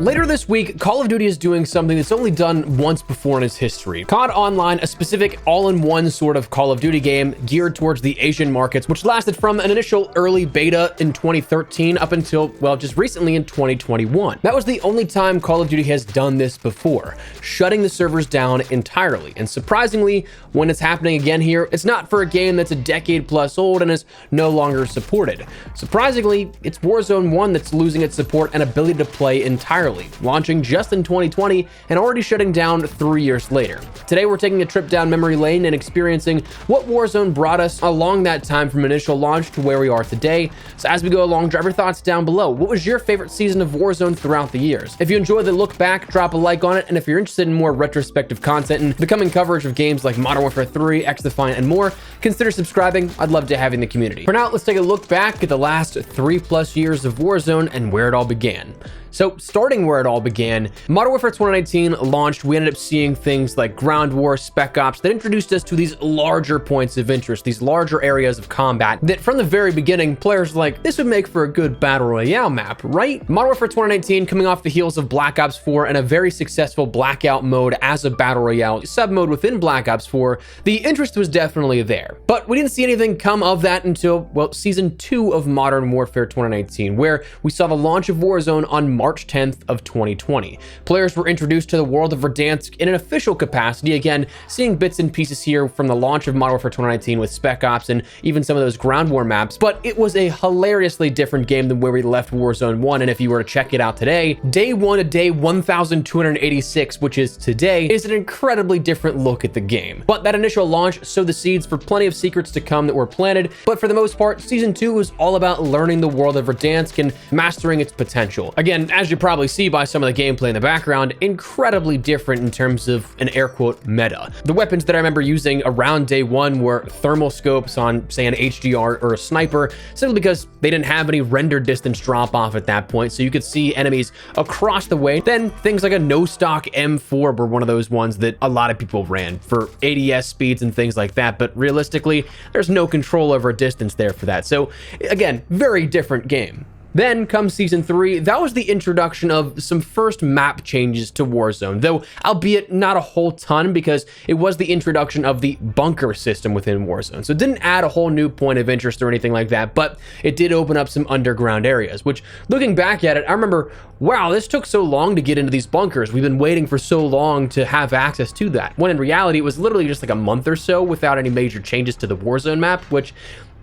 Later this week, Call of Duty is doing something that's only done once before in its history. COD Online, a specific all-in-one sort of Call of Duty game geared towards the Asian markets, which lasted from an initial early beta in 2013 up until, well, just recently in 2021. That was the only time Call of Duty has done this before, shutting the servers down entirely. And surprisingly, when it's happening again here, it's not for a game that's a decade plus old and is no longer supported. Surprisingly, it's Warzone 1 that's losing its support and ability to play entirely, launching just in 2020 and already shutting down 3 years later. Today, we're taking a trip down memory lane and experiencing what Warzone brought us along that time from initial launch to where we are today. So as we go along, drop your thoughts down below. What was your favorite season of Warzone throughout the years? If you enjoy the look back, drop a like on it. And if you're interested in more retrospective content and the coming coverage of games like Modern Warfare 3, XDefiant, and more, consider subscribing. I'd love to have you in the community. For now, let's take a look back at the last 3+ years of Warzone and where it all began. So starting where it all began, Modern Warfare 2019 launched. We ended up seeing things like Ground War, Spec Ops that introduced us to these larger points of interest, these larger areas of combat that from the very beginning, players were like, this would make for a good Battle Royale map, right? Modern Warfare 2019 coming off the heels of Black Ops 4 and a very successful Blackout mode as a Battle Royale sub-mode within Black Ops 4, the interest was definitely there. But we didn't see anything come of that until, well, Season 2 of Modern Warfare 2019, where we saw the launch of Warzone on March 10th of 2020. Players were introduced to the world of Verdansk in an official capacity, again, seeing bits and pieces here from the launch of Modern Warfare 2019 with Spec Ops and even some of those Ground War maps, but it was a hilariously different game than where we left Warzone 1, and if you were to check it out today, day 1 to day 1286, which is today, is an incredibly different look at the game. But that initial launch sowed the seeds for plenty of secrets to come that were planted, but for the most part, Season 2 was all about learning the world of Verdansk and mastering its potential. Again, as you probably see by some of the gameplay in the background, incredibly different in terms of an air quote meta. The weapons that I remember using around day 1 were thermal scopes on, say, an HDR or a sniper, simply because they didn't have any render distance drop off at that point, so you could see enemies across the way. Then things like a no stock M4 were one of those ones that a lot of people ran for ADS speeds and things like that, but realistically, there's no control over distance there for that. So again, very different game. Then comes Season 3, that was the introduction of some first map changes to Warzone, though albeit not a whole ton because it was the introduction of the bunker system within Warzone. So it didn't add a whole new point of interest or anything like that, but it did open up some underground areas, which looking back at it, I remember, wow, this took so long to get into these bunkers. We've been waiting for so long to have access to that, when in reality, it was literally just like a month or so without any major changes to the Warzone map, which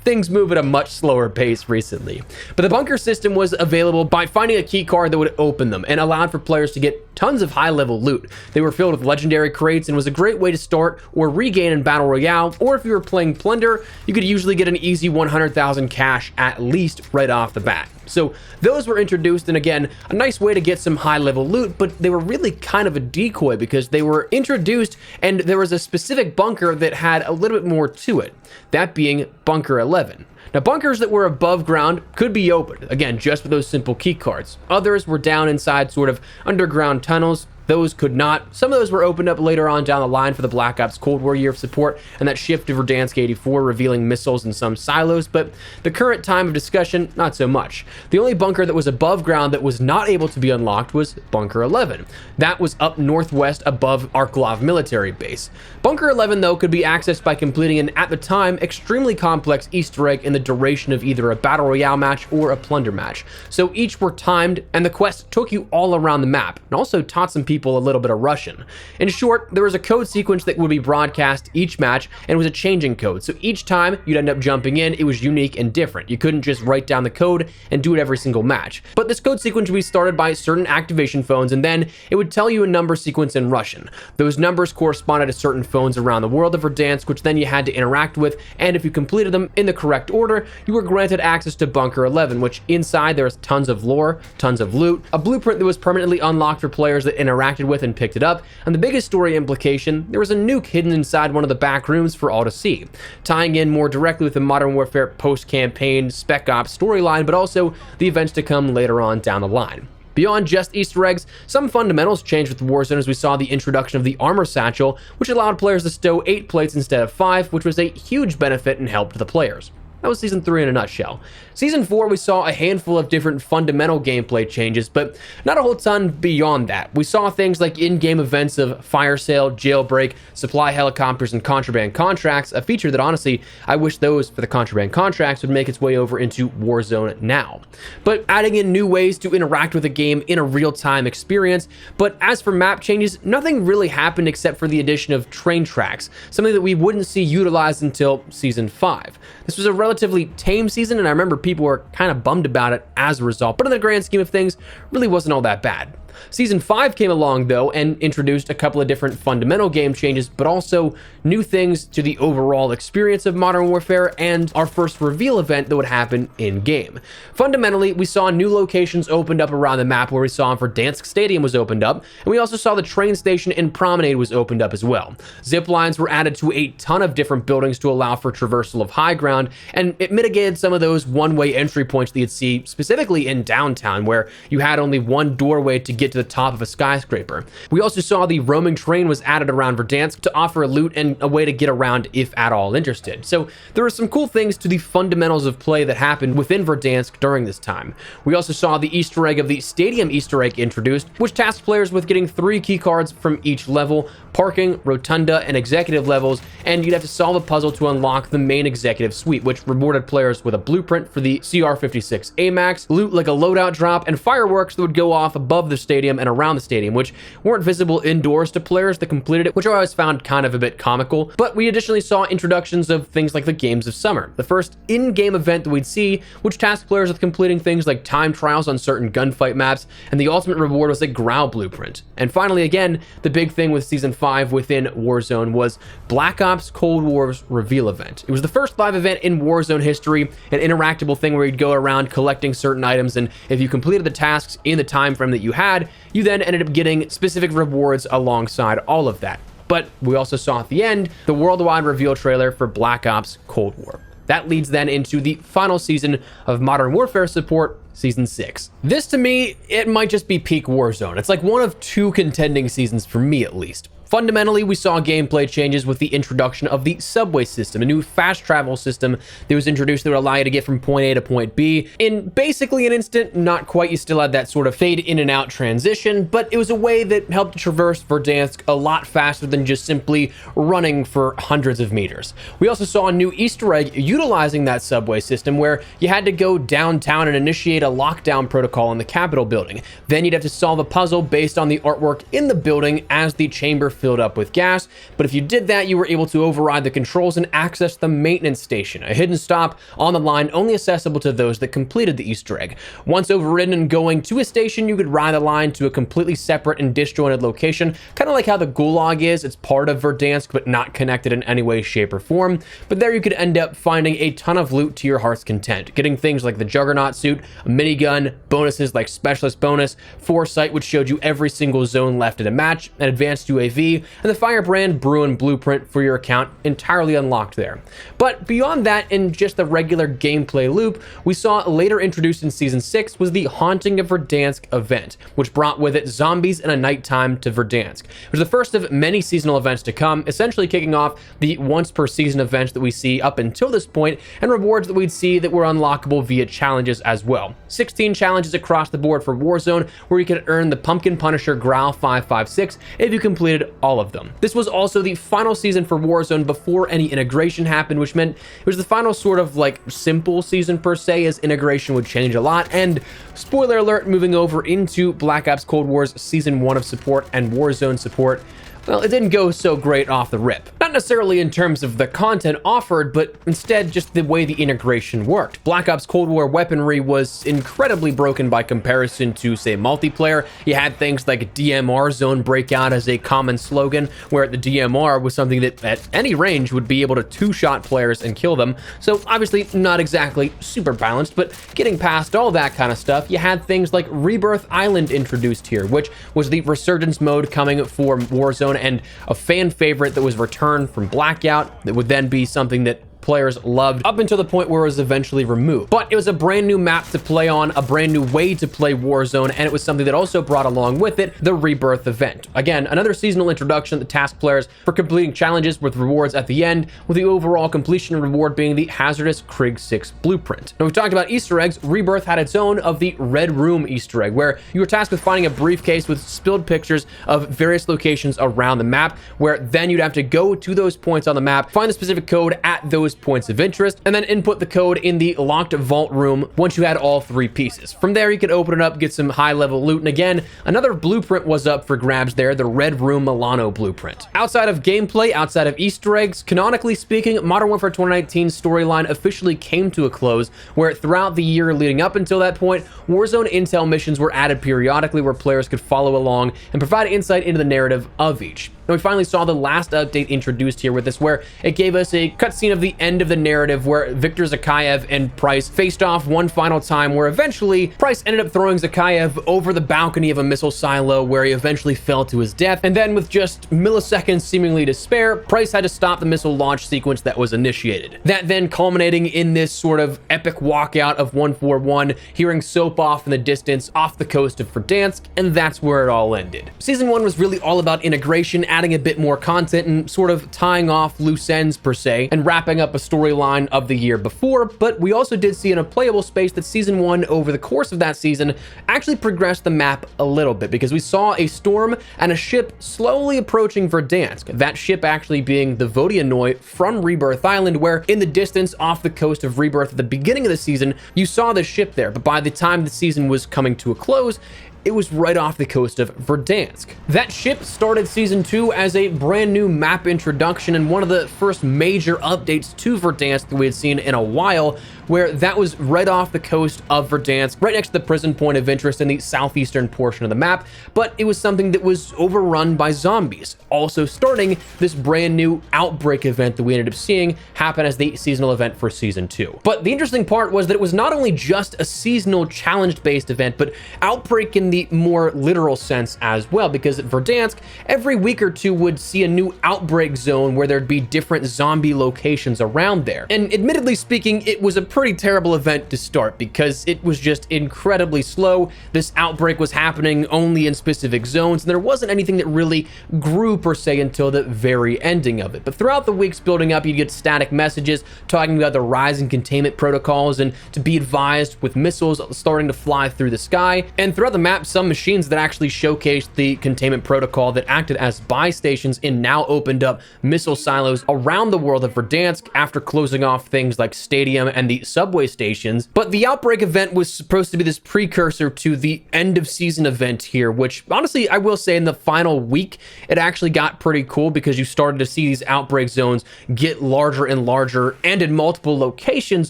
things move at a much slower pace recently. But the bunker system was available by finding a key card that would open them and allowed for players to get tons of high-level loot. They were filled with legendary crates and was a great way to start or regain in Battle Royale, or if you were playing Plunder, you could usually get an easy 100,000 cash at least right off the bat. So those were introduced, and again, a nice way to get some high-level loot, but they were really kind of a decoy because they were introduced and there was a specific bunker that had a little bit more to it, that being Bunker 11. Now, bunkers that were above ground could be opened, again, just with those simple key cards. Others were down inside sort of underground tunnels. Those could not. Some of those were opened up later on down the line for the Black Ops Cold War year of support and that shift to Verdansk 84, revealing missiles in some silos, but the current time of discussion, not so much. The only bunker that was above ground that was not able to be unlocked was Bunker 11. That was up northwest above Arklov military base. Bunker 11, though, could be accessed by completing an, at the time, extremely complex Easter egg in the duration of either a Battle Royale match or a Plunder match. So each were timed, and the quest took you all around the map, and also taught some people a little bit of Russian. In short, there was a code sequence that would be broadcast each match, and it was a changing code. So each time you'd end up jumping in, it was unique and different. You couldn't just write down the code and do it every single match. But this code sequence would be started by certain activation phones, and then it would tell you a number sequence in Russian. Those numbers corresponded to certain phones around the world of Verdansk, which then you had to interact with, and if you completed them in the correct order, you were granted access to Bunker 11, which inside there was tons of lore, tons of loot, a blueprint that was permanently unlocked for players that interacted with and picked it up, and the biggest story implication, there was a nuke hidden inside one of the back rooms for all to see, tying in more directly with the Modern Warfare post-campaign Spec Ops storyline, but also the events to come later on down the line. Beyond just Easter eggs, some fundamentals changed with Warzone as we saw the introduction of the armor satchel, which allowed players to stow 8 plates instead of 5, which was a huge benefit and help to the players. That was Season 3 in a nutshell. Season 4, we saw a handful of different fundamental gameplay changes, but not a whole ton beyond that. We saw things like in-game events of fire sale, jailbreak, supply helicopters, and contraband contracts, a feature that honestly, I wish those for the contraband contracts would make its way over into Warzone now. But adding in new ways to interact with a game in a real-time experience. But as for map changes, nothing really happened except for the addition of train tracks, something that we wouldn't see utilized until Season 5. This was a relatively tame season, and I remember people were kind of bummed about it as a result, but in the grand scheme of things, really wasn't all that bad. Season 5 came along, though, and introduced a couple of different fundamental game changes, but also new things to the overall experience of Modern Warfare and our first reveal event that would happen in-game. Fundamentally, we saw new locations opened up around the map where we saw Verdansk Stadium was opened up, and we also saw the train station in Promenade was opened up as well. Zip lines were added to a ton of different buildings to allow for traversal of high ground, and it mitigated some of those one-way entry points that you'd see specifically in downtown, where you had only one doorway to get to the top of a skyscraper. We also saw the roaming train was added around Verdansk to offer loot and a way to get around if at all interested. So there were some cool things to the fundamentals of play that happened within Verdansk during this time. We also saw the Easter egg of the Stadium Easter egg introduced, which tasked players with getting 3 key cards from each level: parking, rotunda, and executive levels, and you'd have to solve a puzzle to unlock the main executive suite, which rewarded players with a blueprint for the CR-56 AMAX, loot like a loadout drop, and fireworks that would go off above the stadium and around the stadium, which weren't visible indoors to players that completed it, which I always found kind of a bit comical. But we additionally saw introductions of things like the Games of Summer, the first in-game event that we'd see, which tasked players with completing things like time trials on certain gunfight maps, and the ultimate reward was a Grau blueprint. And finally, again, the big thing with Season 5 within Warzone was Black Ops Cold War's reveal event. It was the first live event in Warzone history, an interactable thing where you'd go around collecting certain items, and if you completed the tasks in the time frame that you had, you then ended up getting specific rewards alongside all of that. But we also saw at the end the worldwide reveal trailer for Black Ops Cold War. That leads then into the final season of Modern Warfare support, Season 6. This, to me, it might just be peak Warzone. It's like one of 2 contending seasons for me, at least. Fundamentally, we saw gameplay changes with the introduction of the subway system, a new fast travel system that was introduced that would allow you to get from point A to point B in basically an instant. Not quite, you still had that sort of fade in and out transition, but it was a way that helped to traverse Verdansk a lot faster than just simply running for hundreds of meters. We also saw a new Easter egg utilizing that subway system where you had to go downtown and initiate a lockdown protocol in the Capitol building. Then you'd have to solve a puzzle based on the artwork in the building as the chamber filled up with gas, but if you did that, you were able to override the controls and access the maintenance station, a hidden stop on the line only accessible to those that completed the Easter egg. Once overridden and going to a station, you could ride the line to a completely separate and disjointed location, kind of like how the Gulag is. It's part of Verdansk, but not connected in any way, shape, or form. But there you could end up finding a ton of loot to your heart's content, getting things like the Juggernaut suit, a minigun, bonuses like Specialist bonus, Foresight, which showed you every single zone left in a match, an advanced UAV, and the Firebrand Bruin blueprint for your account entirely unlocked there. But beyond that, in just the regular gameplay loop, we saw later introduced in Season 6 was the Haunting of Verdansk event, which brought with it zombies and a nighttime to Verdansk. It was the first of many seasonal events to come, essentially kicking off the once per season events that we see up until this point, and rewards that we'd see that were unlockable via challenges as well. 16 challenges across the board for Warzone, where you could earn the Pumpkin Punisher Grau 556 if you completed all of them. This was also the final season for Warzone before any integration happened, which meant it was the final sort of like simple season per se, as integration would change a lot. And spoiler alert, moving over into Black Ops Cold War's Season 1 of support and Warzone support, well, it didn't go so great off the rip. Not necessarily in terms of the content offered, but instead just the way the integration worked. Black Ops Cold War weaponry was incredibly broken by comparison to, say, multiplayer. You had things like DMR zone breakout as a common slogan, where the DMR was something that at any range would be able to two-shot players and kill them. So obviously not exactly super balanced, but getting past all that kind of stuff, you had things like Rebirth Island introduced here, which was the resurgence mode coming for Warzone, and a fan favorite that was returned from Blackout that would then be something that players loved up until the point where it was eventually removed. But it was a brand new map to play on, a brand new way to play Warzone, and it was something that also brought along with it the Rebirth event. Again, another seasonal introduction that tasked players for completing challenges with rewards at the end, with the overall completion reward being the hazardous Krig 6 blueprint. Now, we've talked about Easter eggs. Rebirth had its own of the Red Room Easter egg, where you were tasked with finding a briefcase with spilled pictures of various locations around the map, where then you'd have to go to those points on the map, find the specific code at those points of interest, and then input the code in the locked vault room once you had all 3 pieces. From there, you could open it up, get some high-level loot, and again, another blueprint was up for grabs there, the Red Room Milano blueprint. Outside of gameplay, outside of Easter eggs, canonically speaking, Modern Warfare 2019's storyline officially came to a close, where throughout the year leading up until that point, Warzone intel missions were added periodically where players could follow along and provide insight into the narrative of each. And we finally saw the last update introduced here with this, where it gave us a cutscene of the end of the narrative where Viktor Zakayev and Price faced off one final time, where eventually Price ended up throwing Zakayev over the balcony of a missile silo where he eventually fell to his death. And then with just milliseconds seemingly to spare, Price had to stop the missile launch sequence that was initiated. That then culminating in this sort of epic walkout of 141, hearing soap off in the distance off the coast of Verdansk, and that's where it all ended. Season 1 was really all about integration, adding a bit more content and sort of tying off loose ends per se, and wrapping up a storyline of the year before. But we also did see in a playable space that Season 1, over the course of that season, actually progressed the map a little bit, because we saw a storm and a ship slowly approaching Verdansk. That ship actually being the Vodianoi from Rebirth Island, where in the distance off the coast of Rebirth at the beginning of the season, you saw the ship there. But by the time the season was coming to a close, it was right off the coast of Verdansk. That ship started Season 2 as a brand new map introduction and one of the first major updates to Verdansk that we had seen in a while, where that was right off the coast of Verdansk, right next to the prison point of interest in the southeastern portion of the map, but it was something that was overrun by zombies, also starting this brand new Outbreak event that we ended up seeing happen as the seasonal event for Season 2. But the interesting part was that it was not only just a seasonal challenge-based event, but Outbreak in the more literal sense as well, because at Verdansk, every week or two would see a new outbreak zone where there'd be different zombie locations around there. And admittedly speaking, it was a pretty terrible event to start because it was just incredibly slow. This outbreak was happening only in specific zones, and there wasn't anything that really grew per se until the very ending of it. But throughout the weeks building up, you'd get static messages talking about the rise in containment protocols and to be advised with missiles starting to fly through the sky. And throughout the map, some machines that actually showcased the containment protocol that acted as buy stations in now opened up missile silos around the world of Verdansk after closing off things like Stadium and the subway stations. But the Outbreak event was supposed to be this precursor to the end of season event here, which honestly, I will say in the final week, it actually got pretty cool because you started to see these outbreak zones get larger and larger and in multiple locations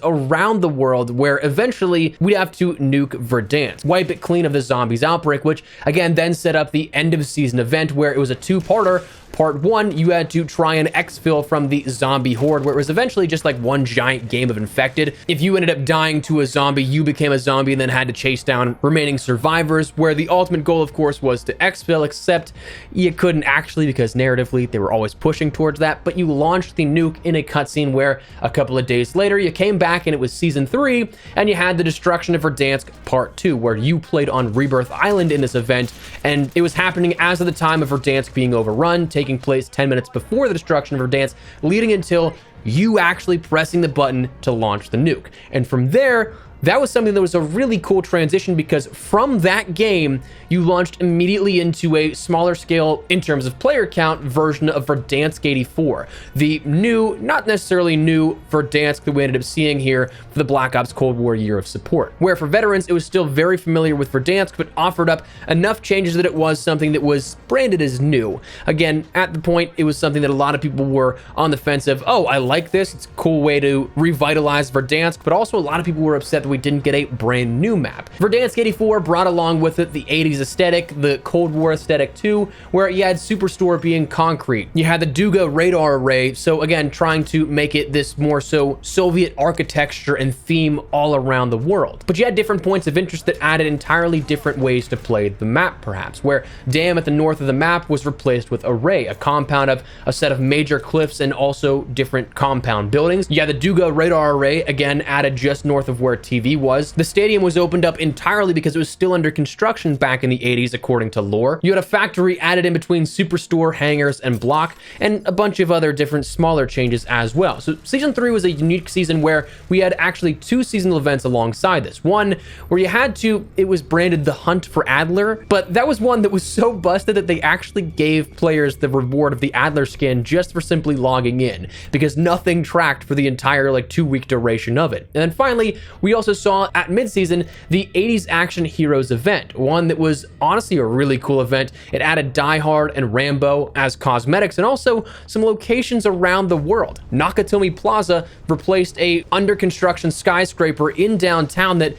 around the world, where eventually we'd have to nuke Verdansk, wipe it clean of the zombies outbreak, which again then set up the end of season event where it was a two-parter. Part 1, you had to try and exfil from the zombie horde, where it was eventually just like one giant game of infected. If you ended up dying to a zombie, you became a zombie and then had to chase down remaining survivors, where the ultimate goal, of course, was to exfil, except you couldn't actually because narratively they were always pushing towards that. But you launched the nuke in a cutscene where a couple of days later you came back and it was Season 3, and you had the destruction of Verdansk Part 2, where you played on Rebirth Island in this event, and it was happening as of the time of Verdansk being overrun, taking place 10 minutes before the destruction of Verdansk, leading until you actually pressing the button to launch the nuke. And from there, that was something that was a really cool transition, because from that game, you launched immediately into a smaller scale, in terms of player count, version of Verdansk 84. The new, not necessarily new Verdansk that we ended up seeing here for the Black Ops Cold War year of support, where for veterans, it was still very familiar with Verdansk, but offered up enough changes that it was something that was branded as new. Again, at the point, it was something that a lot of people were on the fence of, oh, I like this, it's a cool way to revitalize Verdansk, but also a lot of people were upset that we we didn't get a brand new map. Verdansk 84 brought along with it the 80s aesthetic, the Cold War aesthetic too, where you had Superstore being concrete. You had the Duga radar array, so again, trying to make it this more so Soviet architecture and theme all around the world. But you had different points of interest that added entirely different ways to play the map, perhaps, where Dam at the north of the map was replaced with Array, a compound of a set of major cliffs and also different compound buildings. You had the Duga radar array, again, added just north of where TV was. The stadium was opened up entirely because it was still under construction back in the 80s, according to lore. You had a factory added in between Superstore, hangars, and block, and a bunch of other different smaller changes as well. So Season 3 was a unique season where we had actually two seasonal events alongside this. One where you had to, it was branded the Hunt for Adler, but that was one that was so busted that they actually gave players the reward of the Adler skin just for simply logging in, because nothing tracked for the entire 2-week duration of it. And then finally, we also saw at mid-season the 80s Action Heroes event, one that was honestly a really cool event. It added Die Hard and Rambo as cosmetics and also some locations around the world. Nakatomi Plaza replaced a under construction skyscraper in downtown that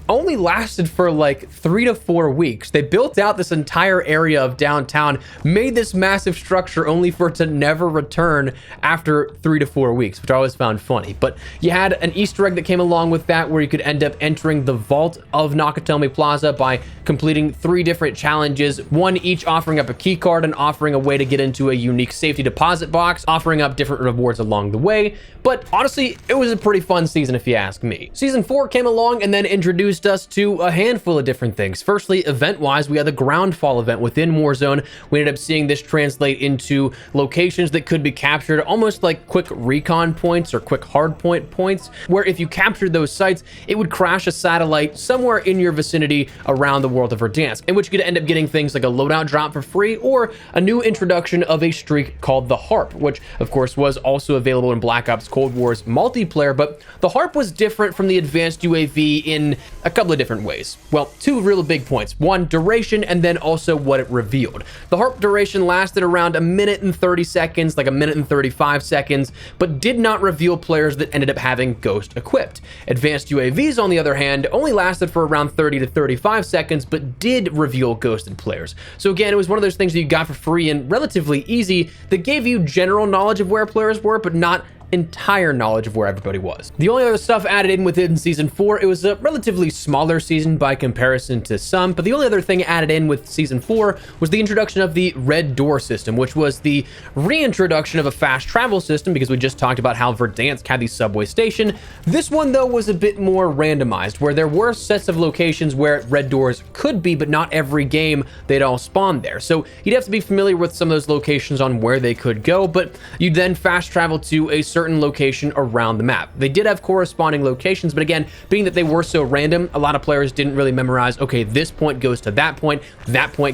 only lasted for 3 to 4 weeks. They built out this entire area of downtown, made this massive structure only for it to never return after 3 to 4 weeks, which I always found funny. But you had an Easter egg that came along with that where you could end up entering the vault of Nakatomi Plaza by completing 3 different challenges, one each offering up a key card and offering a way to get into a unique safety deposit box, offering up different rewards along the way. But honestly, it was a pretty fun season if you ask me. Season 4 came along and then introduced us to a handful of different things. Firstly, event-wise, we had the Groundfall event within Warzone. We ended up seeing this translate into locations that could be captured almost like quick recon points or quick hardpoint points, where if you captured those sites, it would crash a satellite somewhere in your vicinity around the world of Verdansk, in which you could end up getting things like a loadout drop for free or a new introduction of a streak called the Harp, which of course was also available in Black Ops Cold War's multiplayer. But the Harp was different from the advanced UAV in a couple of different ways. Well, 2 real big points. One, duration, and then also what it revealed. The Harp duration lasted around 1 minute and 30 seconds, like 1 minute and 35 seconds, but did not reveal players that ended up having Ghost equipped. Advanced UAVs, on the other hand, only lasted for around 30 to 35 seconds, but did reveal ghosted players. So again, it was one of those things that you got for free and relatively easy that gave you general knowledge of where players were, but not entire knowledge of where everybody was. The only other stuff added in within Season 4, it was a relatively smaller season by comparison to some, but the only other thing added in with Season 4 was the introduction of the Red Door system, which was the reintroduction of a fast travel system, because we just talked about how Verdansk had the subway station. This one, though, was a bit more randomized, where there were sets of locations where Red Doors could be, but not every game they'd all spawn there. So you'd have to be familiar with some of those locations on where they could go, but you'd then fast travel to a certain location around the map. They did have corresponding locations, but again, being that they were so random, a lot of players didn't really memorize, okay, this point goes to that point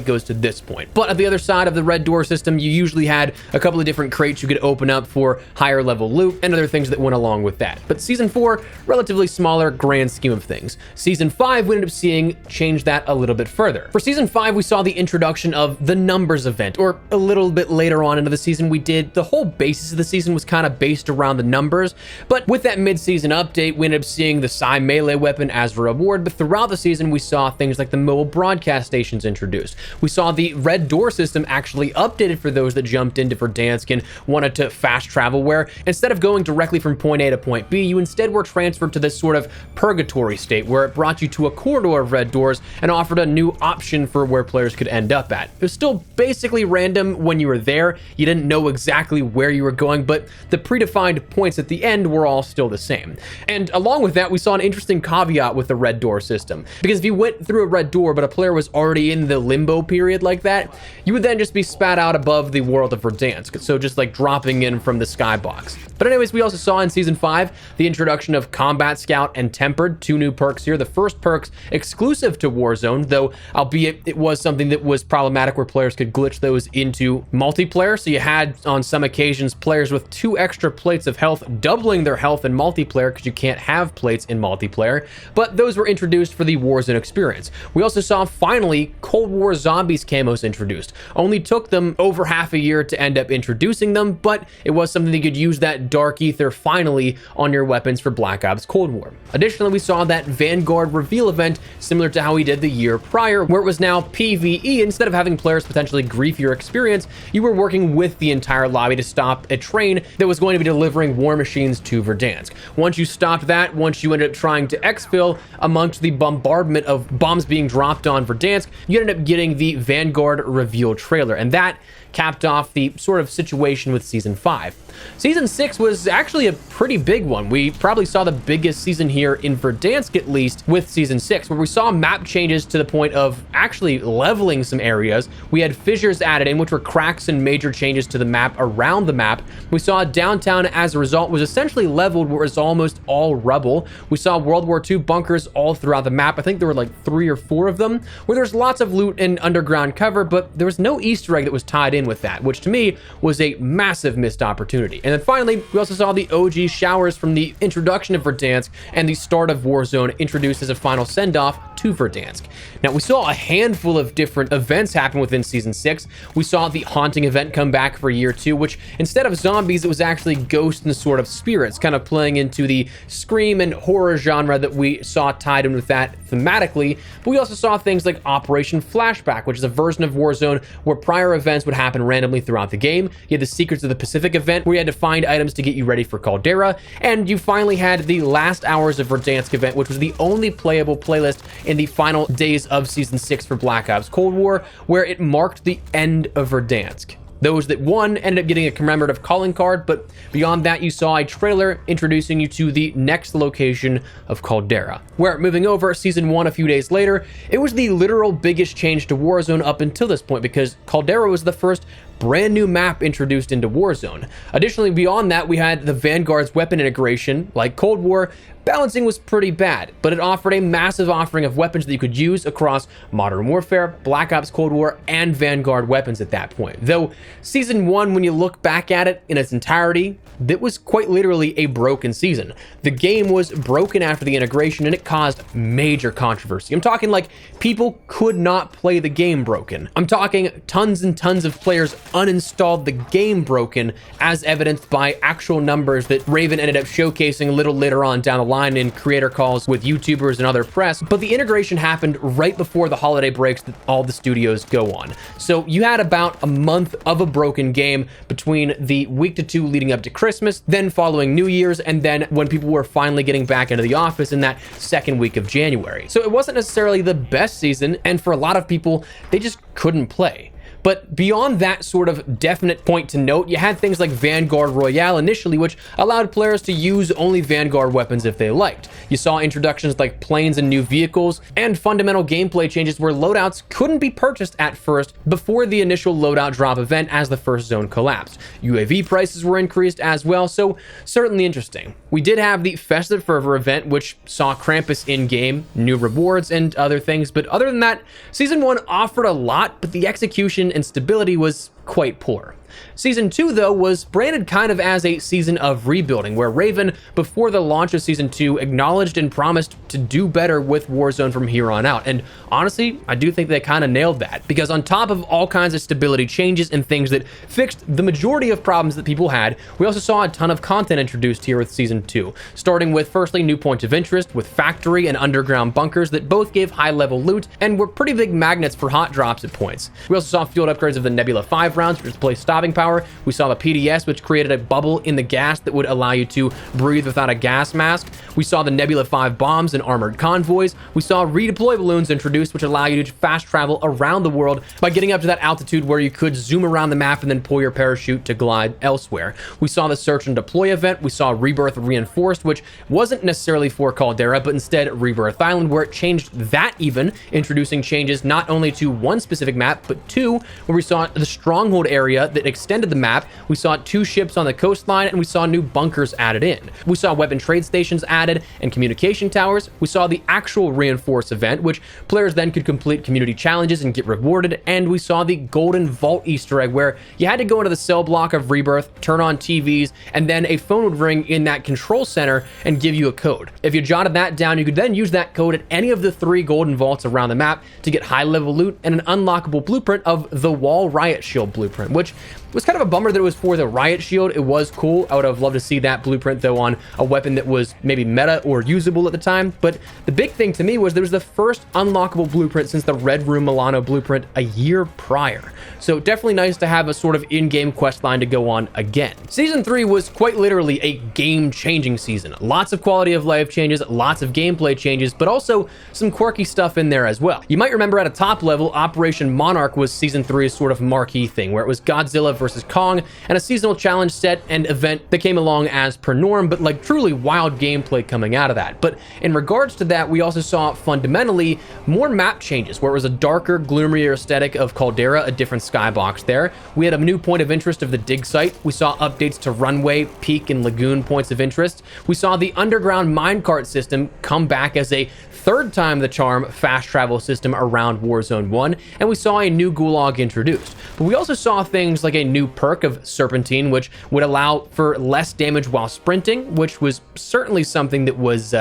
goes to this point. But at the other side of the Red Door system, you usually had a couple of different crates you could open up for higher level loot and other things that went along with that. But Season 4, relatively smaller grand scheme of things. Season 5, we ended up seeing change that a little bit further. For Season 5, we saw the introduction of the Numbers event, or a little bit later on into the season, we did, the whole basis of the season was kind of based around the numbers, but with that mid-season update, we ended up seeing the Psy melee weapon as a reward. But throughout the season, we saw things like the mobile broadcast stations introduced. We saw the Red Door system actually updated for those that jumped into Verdansk and wanted to fast travel, where instead of going directly from point A to point B, you instead were transferred to this sort of purgatory state where it brought you to a corridor of red doors and offered a new option for where players could end up at. It was still basically random when you were there. You didn't know exactly where you were going, but the predefined points at the end were all still the same. And along with that, we saw an interesting caveat with the Red Door system, because if you went through a red door but a player was already in the limbo period like that, you would then just be spat out above the world of Verdansk, so just like dropping in from the skybox. But anyways, we also saw in Season 5 the introduction of Combat Scout and Tempered, 2 new perks here. The first perks exclusive to Warzone, though albeit it was something that was problematic where players could glitch those into multiplayer, so you had on some occasions players with 2 extra players plates of health, doubling their health in multiplayer because you can't have plates in multiplayer, but those were introduced for the Warzone experience. We also saw finally Cold War Zombies camos introduced. Only took them over half a year to end up introducing them, but it was something that you could use that dark ether finally on your weapons for Black Ops Cold War. Additionally, we saw that Vanguard reveal event similar to how we did the year prior, where it was now PvE. Instead of having players potentially grief your experience, you were working with the entire lobby to stop a train that was going to be delivering war machines to Verdansk. Once you stopped that, once you ended up trying to exfil amongst the bombardment of bombs being dropped on Verdansk, you ended up getting the Vanguard reveal trailer, and that capped off the sort of situation with Season 5. Season 6 was actually a pretty big one. We probably saw the biggest season here in Verdansk, at least, with Season 6, where we saw map changes to the point of actually leveling some areas. We had fissures added in, which were cracks and major changes to the map around the map. We saw downtown, as a result, was essentially leveled where it's almost all rubble. We saw World War II bunkers all throughout the map. I think there were like 3 or 4 of them, where there's lots of loot and underground cover, but there was no Easter egg that was tied in with that, which to me was a massive missed opportunity. And then finally, we also saw the OG showers from the introduction of Verdansk and the start of Warzone introduced as a final send-off to Verdansk. Now, we saw a handful of different events happen within Season 6. We saw the Haunting event come back for Year 2, which instead of zombies, it was actually ghosts and sort of spirits, kind of playing into the Scream and horror genre that we saw tied in with that thematically. But we also saw things like Operation Flashback, which is a version of Warzone where prior events would happen randomly throughout the game. You had the Secrets of the Pacific event, where you had to find items to get you ready for Caldera, and you finally had the Last Hours of Verdansk event, which was the only playable playlist in the final days of Season 6 for Black Ops Cold War, where it marked the end of Verdansk. Those that won ended up getting a commemorative calling card, but beyond that, you saw a trailer introducing you to the next location of Caldera. Where, moving over Season 1 a few days later, it was the literal biggest change to Warzone up until this point, because Caldera was the first brand new map introduced into Warzone. Additionally, beyond that, we had the Vanguard's weapon integration. Like Cold War, balancing was pretty bad, but it offered a massive offering of weapons that you could use across Modern Warfare, Black Ops Cold War, and Vanguard weapons at that point. Though Season 1, when you look back at it in its entirety, that was quite literally a broken season. The game was broken after the integration, and it caused major controversy. I'm talking like people could not play the game broken. I'm talking tons and tons of players uninstalled the game broken, as evidenced by actual numbers that Raven ended up showcasing a little later on down the line in creator calls with YouTubers and other press. But the integration happened right before the holiday breaks that all the studios go on. So you had about a month of a broken game between the week to 2 leading up to Christmas, then following New Year's, and then when people were finally getting back into the office in that second week of January. So it wasn't necessarily the best season, and for a lot of people, they just couldn't play. But beyond that sort of definite point to note, you had things like Vanguard Royale initially, which allowed players to use only Vanguard weapons if they liked. You saw introductions like planes and new vehicles, and fundamental gameplay changes where loadouts couldn't be purchased at first before the initial loadout drop event as the first zone collapsed. UAV prices were increased as well, so certainly interesting. We did have the Festive Fervor event, which saw Krampus in-game, new rewards, and other things, but other than that, Season 1 offered a lot, but the execution and stability was quite poor. Season 2, though, was branded kind of as a season of rebuilding, where Raven, before the launch of Season 2, acknowledged and promised to do better with Warzone from here on out. And honestly, I do think they kind of nailed that, because on top of all kinds of stability changes and things that fixed the majority of problems that people had, we also saw a ton of content introduced here with Season 2, starting with firstly new points of interest with factory and underground bunkers that both gave high-level loot and were pretty big magnets for hot drops at points. We also saw field upgrades of the Nebula 5 rounds, which display stopping power. We saw the PDS, which created a bubble in the gas that would allow you to breathe without a gas mask. We saw the Nebula 5 bombs and armored convoys. We saw redeploy balloons introduced, which allow you to fast travel around the world by getting up to that altitude where you could zoom around the map and then pull your parachute to glide elsewhere. We saw the search and deploy event. We saw Rebirth Reinforced, which wasn't necessarily for Caldera, but instead Rebirth Island, where it changed that even, introducing changes not only to one specific map, but two, where we saw the Stronghold area that extended the map. We saw 2 ships on the coastline, and we saw new bunkers added in. We saw weapon trade stations added and communication towers. We saw the actual reinforce event, which players then could complete community challenges and get rewarded. And we saw the golden vault Easter egg, where you had to go into the cell block of Rebirth, turn on TVs, and then a phone would ring in that control center and give you a code. If you jotted that down, you could then use that code at any of the 3 golden vaults around the map to get high level loot and an unlockable blueprint of the wall riot shield blueprint, which was kind of a bummer that it was for the riot shield. It was cool. I would have loved to see that blueprint though on a weapon that was maybe meta or usable at the time. But the big thing to me was there was the first unlockable blueprint since the Red Room Milano blueprint a year prior. So definitely nice to have a sort of in-game quest line to go on again. Season 3 was quite literally a game-changing season. Lots of quality of life changes, lots of gameplay changes, but also some quirky stuff in there as well. You might remember at a top level, Operation Monarch was Season 3's sort of marquee thing, where it was Godzilla versus Kong and a seasonal challenge set and event that came along as per norm, but like truly wild gameplay coming out of that. But in regards to that, we also saw fundamentally more map changes, where it was a darker, gloomier aesthetic of Caldera, a different skybox there. We had a new point of interest of the dig site. We saw updates to runway, peak, and lagoon points of interest. We saw the underground minecart system come back as a 3rd time the charm fast travel system around Warzone 1, and we saw a new gulag introduced. But we also saw things like a new perk of Serpentine, which would allow for less damage while sprinting, which was certainly something that was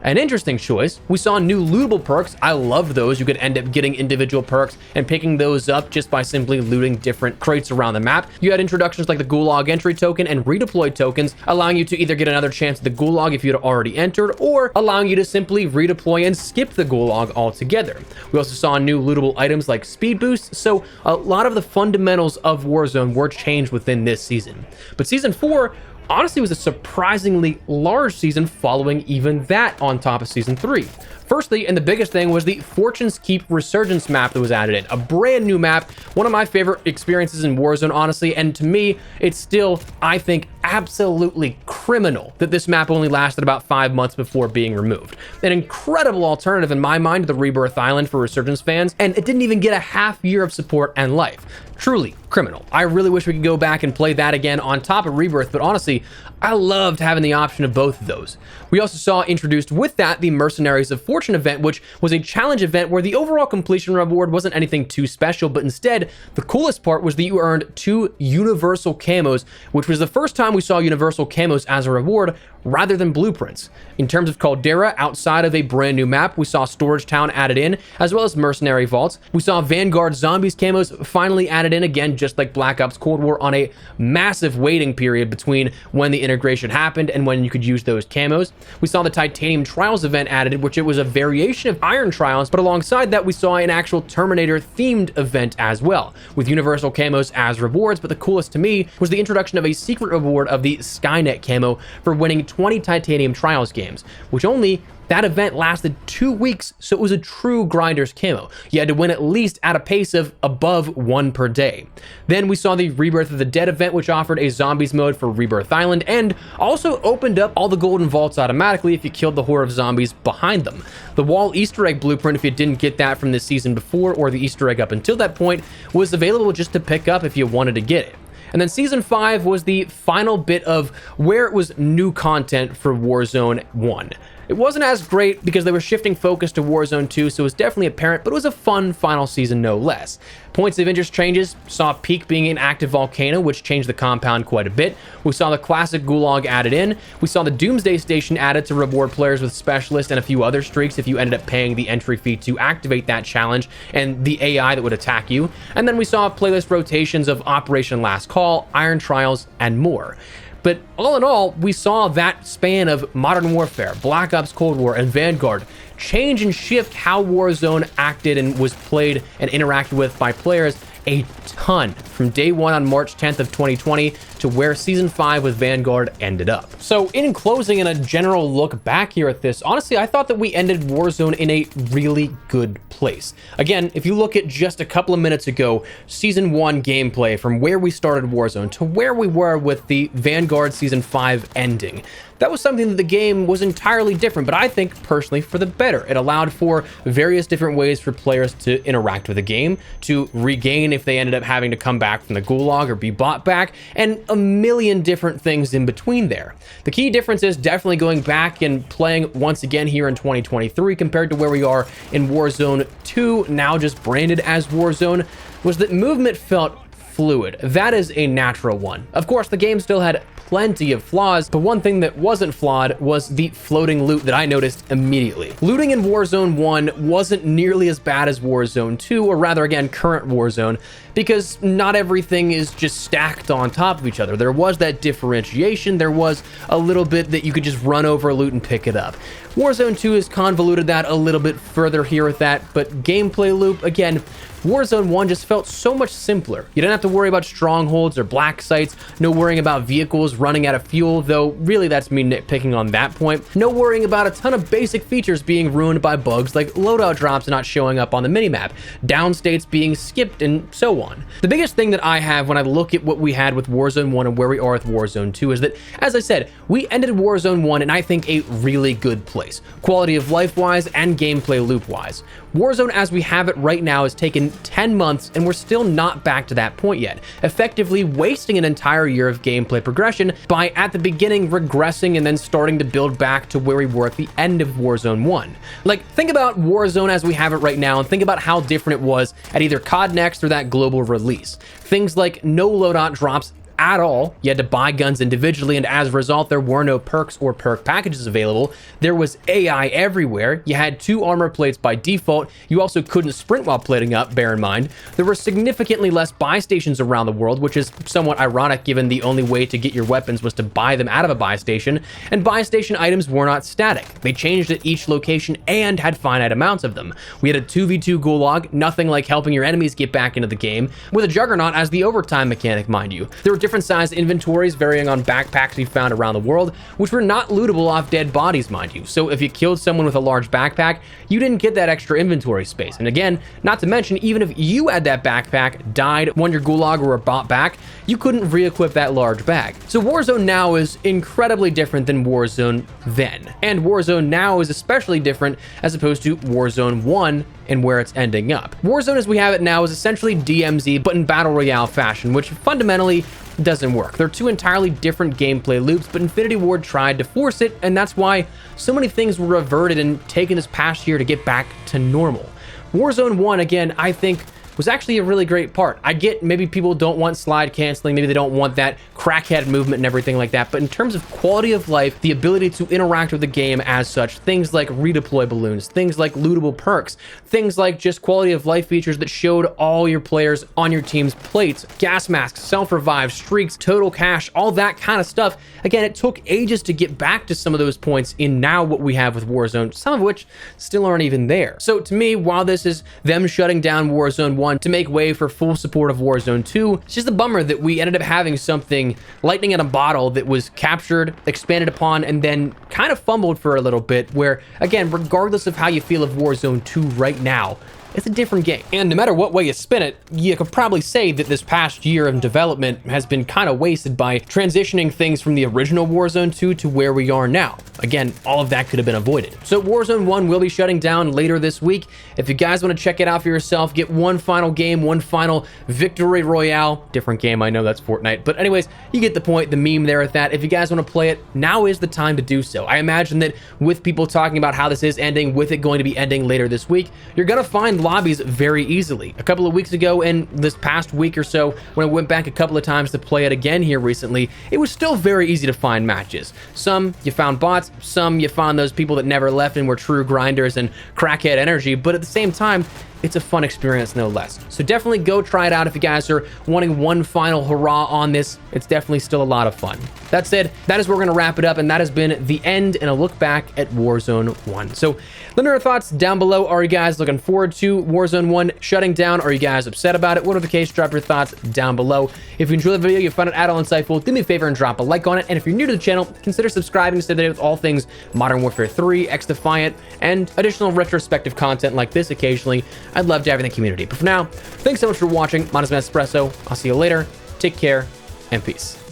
an interesting choice. We saw new lootable perks. I love those. You could end up getting individual perks and picking those up just by simply looting different crates around the map. You had introductions like the Gulag entry token and redeploy tokens, allowing you to either get another chance at the Gulag if you had already entered, or allowing you to simply redeploy and skip the Gulag altogether. We also saw new lootable items like speed boosts, so a lot of the fundamentals of Warzone were changed within this season. But Season 4 honestly was a surprisingly large season following even that on top of Season 3. Firstly, and the biggest thing, was the Fortune's Keep Resurgence map that was added in. A brand new map, one of my favorite experiences in Warzone, honestly, and to me, it's still, I think, absolutely criminal that this map only lasted about 5 months before being removed. An incredible alternative in my mind to the Rebirth Island for Resurgence fans, and it didn't even get a half year of support and life. Truly criminal. I really wish we could go back and play that again on top of Rebirth, but honestly, I loved having the option of both of those. We also saw introduced with that the Mercenaries of Fortune event, which was a challenge event where the overall completion reward wasn't anything too special, but instead, the coolest part was that you earned 2 universal camos, which was the first time we saw universal camos as a reward rather than blueprints. In terms of Caldera, outside of a brand new map, we saw Storage Town added in, as well as Mercenary Vaults. We saw Vanguard Zombies camos finally added in, again, just like Black Ops Cold War, on a massive waiting period between when the integration happened and when you could use those camos. We saw the Titanium Trials event added, which it was a variation of Iron Trials, but alongside that, we saw an actual Terminator-themed event as well, with universal camos as rewards. But the coolest to me was the introduction of a secret reward of the Skynet camo for winning 20 Titanium Trials games, which only that event lasted 2 weeks, so it was a true grinder's camo. You had to win at least at a pace of above 1 per day. Then we saw the Rebirth of the Dead event, which offered a zombies mode for Rebirth Island and also opened up all the golden vaults automatically if you killed the horde of zombies behind them. The wall Easter egg blueprint, if you didn't get that from this season before, or the Easter egg up until that point, was available just to pick up if you wanted to get it. And then Season 5 was the final bit of where it was new content for Warzone 1. It wasn't as great because they were shifting focus to Warzone 2, so it was definitely apparent, but it was a fun final season no less. Points of interest changes, saw Peak being an active volcano, which changed the compound quite a bit. We saw the classic Gulag added in. We saw the Doomsday Station added to reward players with Specialist and a few other streaks if you ended up paying the entry fee to activate that challenge, and the AI that would attack you. And then we saw playlist rotations of Operation Last Call, Iron Trials, and more. But all in all, we saw that span of Modern Warfare, Black Ops Cold War, and Vanguard change and shift how Warzone acted and was played and interacted with by players a ton from day one on March 10th of 2020 to where Season 5 with Vanguard ended up. So in closing and a general look back here at this, honestly, I thought that we ended Warzone in a really good place. Again, if you look at just a couple of minutes ago, Season 1 gameplay from where we started Warzone to where we were with the Vanguard Season 5 ending, that was something that the game was entirely different, but I think personally for the better. It allowed for various different ways for players to interact with the game, to regain if they ended up having to come back from the gulag or be bought back, and a million different things in between there. The key difference is definitely going back and playing once again here in 2023 compared to where we are in Warzone 2, now just branded as Warzone, was that movement felt fluid. That is a natural one. Of course, the game still had plenty of flaws, but one thing that wasn't flawed was the floating loot that I noticed immediately. Looting in Warzone 1 wasn't nearly as bad as Warzone 2, or rather, again, current Warzone, because not everything is just stacked on top of each other. There was that differentiation. There was a little bit that you could just run over loot and pick it up. Warzone 2 has convoluted that a little bit further here with that, but gameplay loop, again, Warzone 1 just felt so much simpler. You didn't have to worry about strongholds or black sites, no worrying about vehicles running out of fuel, though really that's me nitpicking on that point. No worrying about a ton of basic features being ruined by bugs like loadout drops not showing up on the minimap, down states being skipped, and so on. The biggest thing that I have when I look at what we had with Warzone 1 and where we are with Warzone 2 is that, as I said, we ended Warzone 1 in I think a really good place, quality of life wise and gameplay loop wise. Warzone as we have it right now has taken 10 months and we're still not back to that point yet, effectively wasting an entire year of gameplay progression by at the beginning regressing and then starting to build back to where we were at the end of Warzone 1. Like, think about Warzone as we have it right now and think about how different it was at either COD Next or that global release. Things like no loadout drops at all. You had to buy guns individually, and as a result, there were no perks or perk packages available. There was AI everywhere. You had 2 armor plates by default. You also couldn't sprint while plating up, bear in mind. There were significantly less buy stations around the world, which is somewhat ironic given the only way to get your weapons was to buy them out of a buy station, and buy station items were not static. They changed at each location and had finite amounts of them. We had a 2v2 gulag, nothing like helping your enemies get back into the game, with a juggernaut as the overtime mechanic, mind you. There were different size inventories varying on backpacks we found around the world, which were not lootable off dead bodies, mind you. So if you killed someone with a large backpack, you didn't get that extra inventory space. And again, not to mention, even if you had that backpack, died, won your gulag, or were bought back, you couldn't re-equip that large bag. So Warzone now is incredibly different than Warzone then. And Warzone now is especially different as opposed to Warzone 1 and where it's ending up. Warzone as we have it now is essentially DMZ, but in Battle Royale fashion, which fundamentally doesn't work. They're 2 entirely different gameplay loops, but Infinity Ward tried to force it, and that's why so many things were reverted and taken this past year to get back to normal. Warzone 1, again, I think was actually a really great part. I get maybe people don't want slide canceling, maybe they don't want that crackhead movement and everything like that, but in terms of quality of life, the ability to interact with the game as such, things like redeploy balloons, things like lootable perks, things like just quality of life features that showed all your players on your team's plates, gas masks, self-revive, streaks, total cash, all that kind of stuff. Again, it took ages to get back to some of those points in now what we have with Warzone, some of which still aren't even there. So to me, while this is them shutting down Warzone 1 to make way for full support of Warzone 2, it's just a bummer that we ended up having something lightning in a bottle that was captured, expanded upon, and then kind of fumbled for a little bit, where, again, regardless of how you feel of Warzone 2 right now, it's a different game. And no matter what way you spin it, you could probably say that this past year of development has been kind of wasted by transitioning things from the original Warzone 2 to where we are now. Again, all of that could have been avoided. So Warzone 1 will be shutting down later this week. If you guys want to check it out for yourself, get one final game, one final victory royale. Different game, I know that's Fortnite. But anyways, you get the point, the meme there with that. If you guys want to play it, now is the time to do so. I imagine that with people talking about how this is ending, with it going to be ending later this week, you're going to find lobbies very easily. A couple of weeks ago and this past week or so, when I went back a couple of times to play it again here recently, it was still very easy to find matches. Some you found bots, some you found those people that never left and were true grinders and crackhead energy, but at the same time, it's a fun experience no less. So definitely go try it out if you guys are wanting one final hurrah on this. It's definitely still a lot of fun. That said, that is where we're going to wrap it up, and that has been the end and a look back at Warzone 1. So let me know your thoughts down below. Are you guys looking forward to Warzone 1 shutting down? Are you guys upset about it? Whatever the case, drop your thoughts down below. If you enjoyed the video, you found it at all insightful, do me a favor and drop a like on it. And if you're new to the channel, consider subscribing to stay updated with all things Modern Warfare 3, X Defiant, and additional retrospective content like this occasionally. I'd love to have you in the community. But for now, thanks so much for watching. My name is Espresso. I'll see you later. Take care and peace.